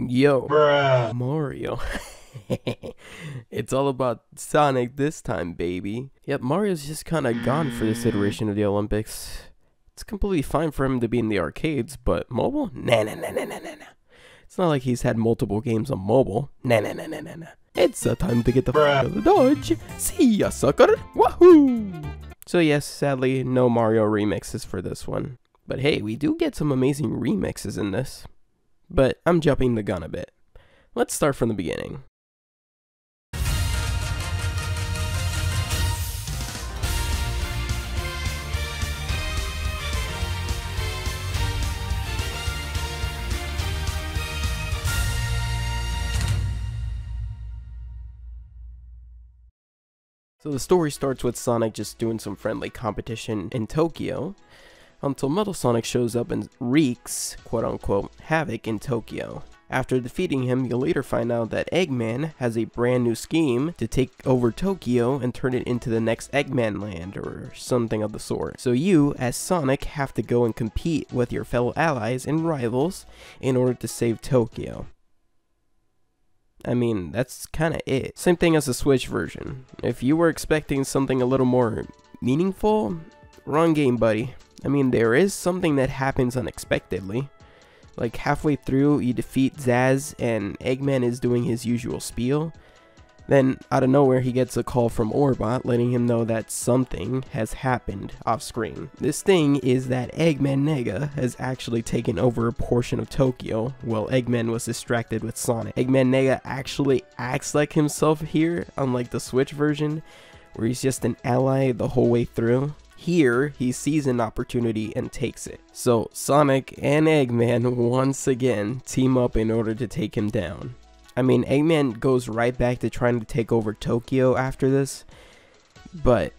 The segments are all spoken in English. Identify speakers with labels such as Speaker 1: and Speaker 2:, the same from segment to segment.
Speaker 1: Yo,
Speaker 2: Bruh.
Speaker 1: Mario. It's all about Sonic this time, baby. Yep, Mario's just kind of gone for this iteration of the Olympics. It's completely fine for him to be in the arcades, but mobile? Nah. It's not like he's had multiple games on mobile. Nah. It's time to get the f out of the Dodge. See ya, sucker. Wahoo! So yes, sadly, no Mario remixes for this one. But hey, we do get some amazing remixes in this. But I'm jumping the gun a bit. Let's start from the beginning. So the story starts with Sonic just doing some friendly competition in Tokyo, until Metal Sonic shows up and wreaks, quote-unquote, havoc in Tokyo. After defeating him, you'll later find out that Eggman has a brand new scheme to take over Tokyo and turn it into the next Eggman land, or something of the sort. So you, as Sonic, have to go and compete with your fellow allies and rivals in order to save Tokyo. I mean, that's kinda it. Same thing as the Switch version. If you were expecting something a little more meaningful, wrong game, buddy. I mean, there is something that happens unexpectedly. Like halfway through, you defeat Zaz and Eggman is doing his usual spiel. Then, out of nowhere, he gets a call from Orbot letting him know that something has happened off screen. This thing is that Eggman Nega has actually taken over a portion of Tokyo while Eggman was distracted with Sonic. Eggman Nega actually acts like himself here, unlike the Switch version, where he's just an ally the whole way through. Here, he sees an opportunity and takes it. So, Sonic and Eggman once again team up in order to take him down. I mean, Eggman goes right back to trying to take over Tokyo after this, but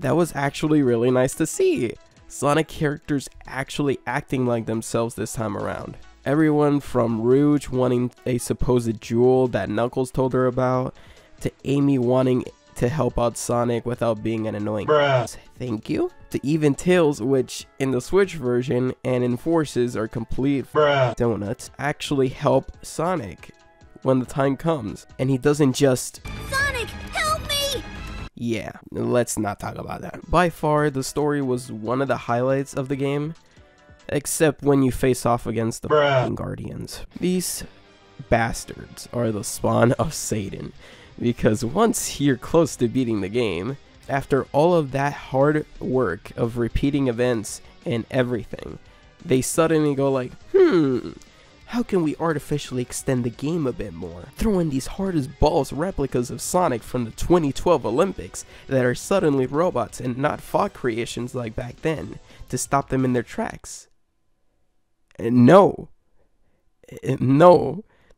Speaker 1: that was actually really nice to see. Sonic characters actually acting like themselves this time around. Everyone from Rouge wanting a supposed jewel that Knuckles told her about, to Amy wanting to help out Sonic without being an annoying thank you, to even Tails, which in the Switch version and in Forces are complete donuts, actually help Sonic when the time comes, and he doesn't just
Speaker 3: Sonic, help me!
Speaker 1: Yeah, let's not talk about that. By far, the story was one of the highlights of the game, except when you face off against the Guardians. These bastards are the spawn of Satan, because once you're close to beating the game, after all of that hard work of repeating events and everything, they suddenly go like, how can we artificially extend the game a bit more? Throw in these hard as balls replicas of Sonic from the 2012 Olympics that are suddenly robots and not fog creations like back then to stop them in their tracks. And no,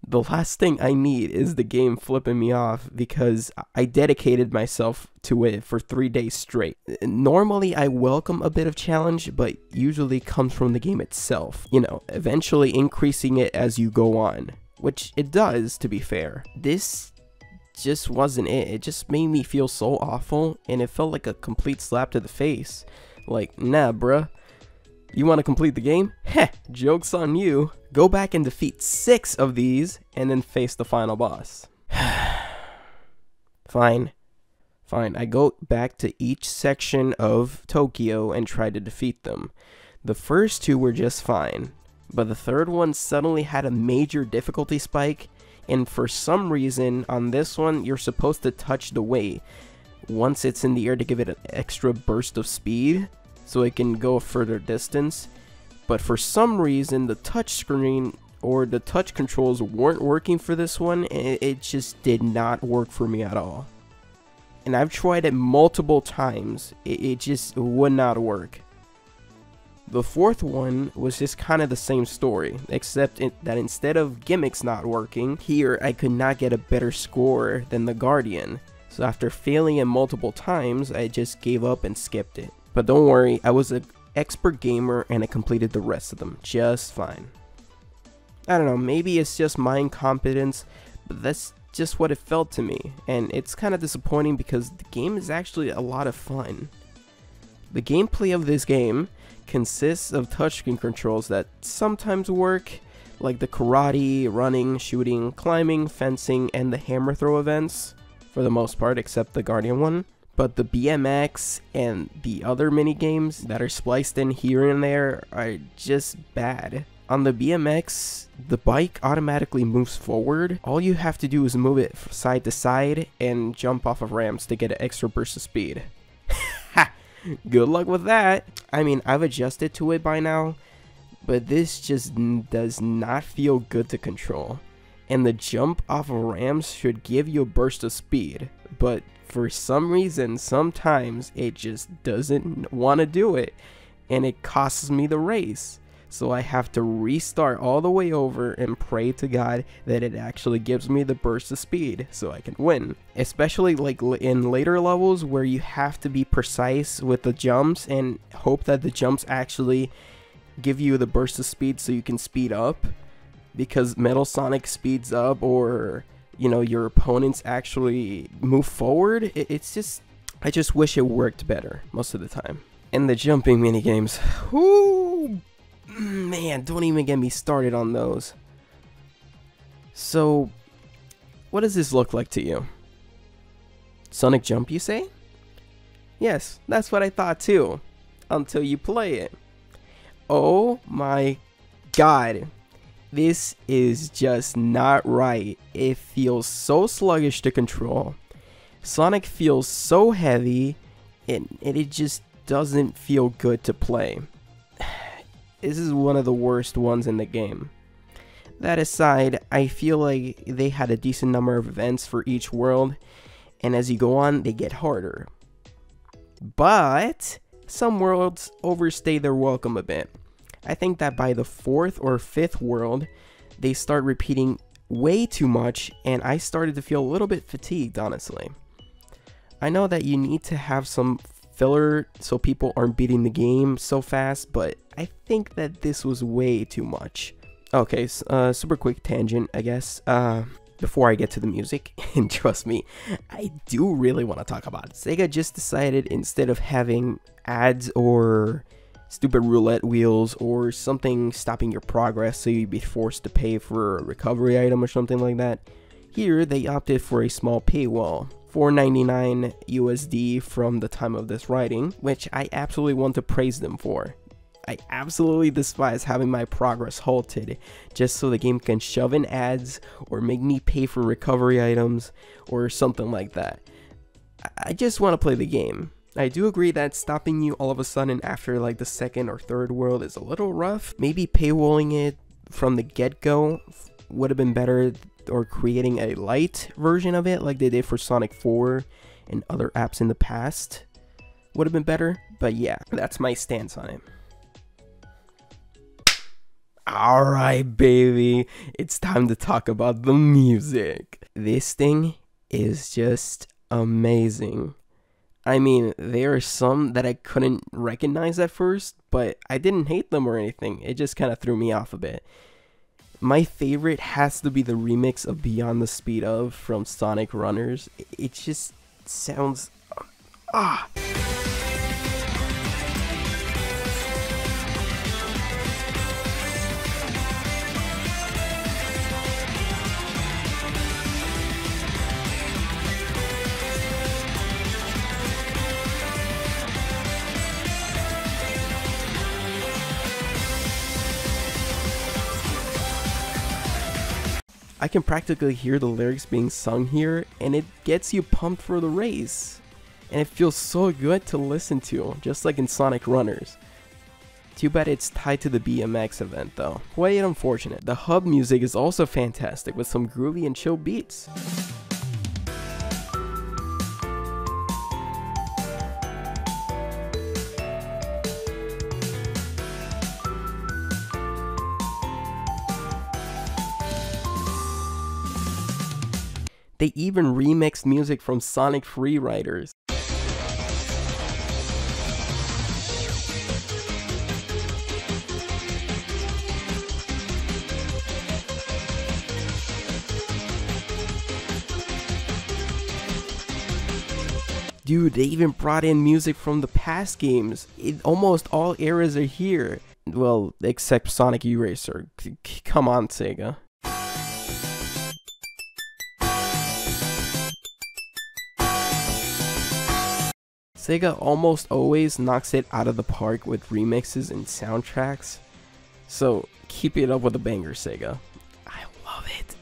Speaker 1: the last thing I need is the game flipping me off because I dedicated myself to it for 3 days straight. Normally I welcome a bit of challenge, but usually comes from the game itself. You know, eventually increasing it as you go on, which it does, to be fair. This just wasn't it. It just made me feel so awful, and it felt like a complete slap to the face. Like, nah bruh, you want to complete the game? Heh, joke's on you. Go back and defeat 6 of these, and then face the final boss. Fine. I go back to each section of Tokyo and try to defeat them. The first 2 were just fine, but the third one suddenly had a major difficulty spike, and for some reason, on this one, you're supposed to touch the way once it's in the air to give it an extra burst of speed, so it can go a further distance. But for some reason, the touch screen or the touch controls weren't working for this one, and it just did not work for me at all. And I've tried it multiple times, it just would not work. The fourth one was just kind of the same story, except that instead of gimmicks not working, here I could not get a better score than the Guardian. So after failing it multiple times, I just gave up and skipped it. But don't worry, I was an expert gamer and I completed the rest of them just fine. I don't know, maybe it's just my incompetence, but that's just what it felt to me, and it's kind of disappointing because the game is actually a lot of fun. The gameplay of this game consists of touchscreen controls that sometimes work, like the karate, running, shooting, climbing, fencing, and the hammer throw events, for the most part, except the Guardian one. But the BMX and the other mini games that are spliced in here and there are just bad. On the BMX, the bike automatically moves forward. All you have to do is move it side to side and jump off of ramps to get an extra burst of speed. Ha! Good luck with that. I mean, I've adjusted to it by now, but this just does not feel good to control. And the jump off of ramps should give you a burst of speed, but for some reason, sometimes it just doesn't want to do it, and it costs me the race. So I have to restart all the way over and pray to God that it actually gives me the burst of speed so I can win. Especially like in later levels where you have to be precise with the jumps and hope that the jumps actually give you the burst of speed so you can speed up. Because Metal Sonic speeds up, or you know, your opponents actually move forward. It's just, I just wish it worked better most of the time. And the jumping minigames, whoo, man, don't even get me started on those. So, what does this look like to you? Sonic Jump, you say? Yes, that's what I thought too, until you play it. Oh my god. This is just not right. It feels so sluggish to control. Sonic feels so heavy, and it just doesn't feel good to play. This is one of the worst ones in the game. That aside, I feel like they had a decent number of events for each world, and as you go on, they get harder. But some worlds overstay their welcome a bit. I think that by the 4th or 5th world, they start repeating way too much, and I started to feel a little bit fatigued, honestly. I know that you need to have some filler so people aren't beating the game so fast, but I think that this was way too much. Okay, super quick tangent, I guess, before I get to the music, and trust me, I do really want to talk about it. Sega just decided, instead of having ads or stupid roulette wheels or something stopping your progress so you'd be forced to pay for a recovery item or something like that, here they opted for a small paywall, $4.99 USD from the time of this writing, which I absolutely want to praise them for. I absolutely despise having my progress halted just so the game can shove in ads or make me pay for recovery items or something like that. I just want to play the game. I do agree that stopping you all of a sudden after like the 2nd or 3rd world is a little rough. Maybe paywalling it from the get-go would have been better, or creating a light version of it like they did for Sonic 4 and other apps in the past would have been better. But yeah, that's my stance on it. Alright, baby, it's time to talk about the music. This thing is just amazing. I mean, there are some that I couldn't recognize at first, but I didn't hate them or anything. It just kind of threw me off a bit. My favorite has to be the remix of Beyond the Speed of from Sonic Runners. It just sounds... I can practically hear the lyrics being sung here, and it gets you pumped for the race. And it feels so good to listen to, just like in Sonic Runners. Too bad it's tied to the BMX event though. Quite unfortunate. The hub music is also fantastic with some groovy and chill beats. They even remixed music from Sonic Free Riders. Dude, they even brought in music from the past games. Almost all eras are here. Well, except Sonic Eraser. Come on, Sega. Sega almost always knocks it out of the park with remixes and soundtracks. So keep it up with the banger, Sega. I love it.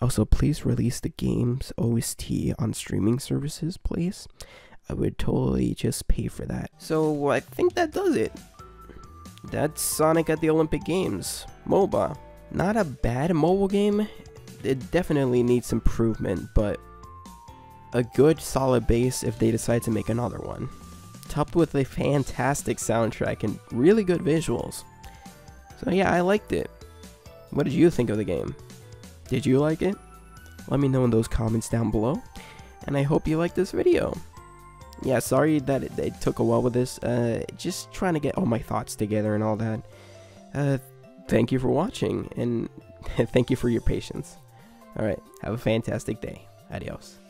Speaker 1: Also, please release the game's OST on streaming services, please. I would totally just pay for that. So I think that does it. That's Sonic at the Olympic Games. MOBA. Not a bad mobile game. It definitely needs improvement, but a good solid base if they decide to make another one. Topped with a fantastic soundtrack and really good visuals. So yeah, I liked it. What did you think of the game? Did you like it? Let me know in those comments down below. And I hope you liked this video. Yeah, sorry that it took a while with this. Just trying to get all my thoughts together and all that. Thank you for watching, and thank you for your patience. Alright, have a fantastic day. Adios.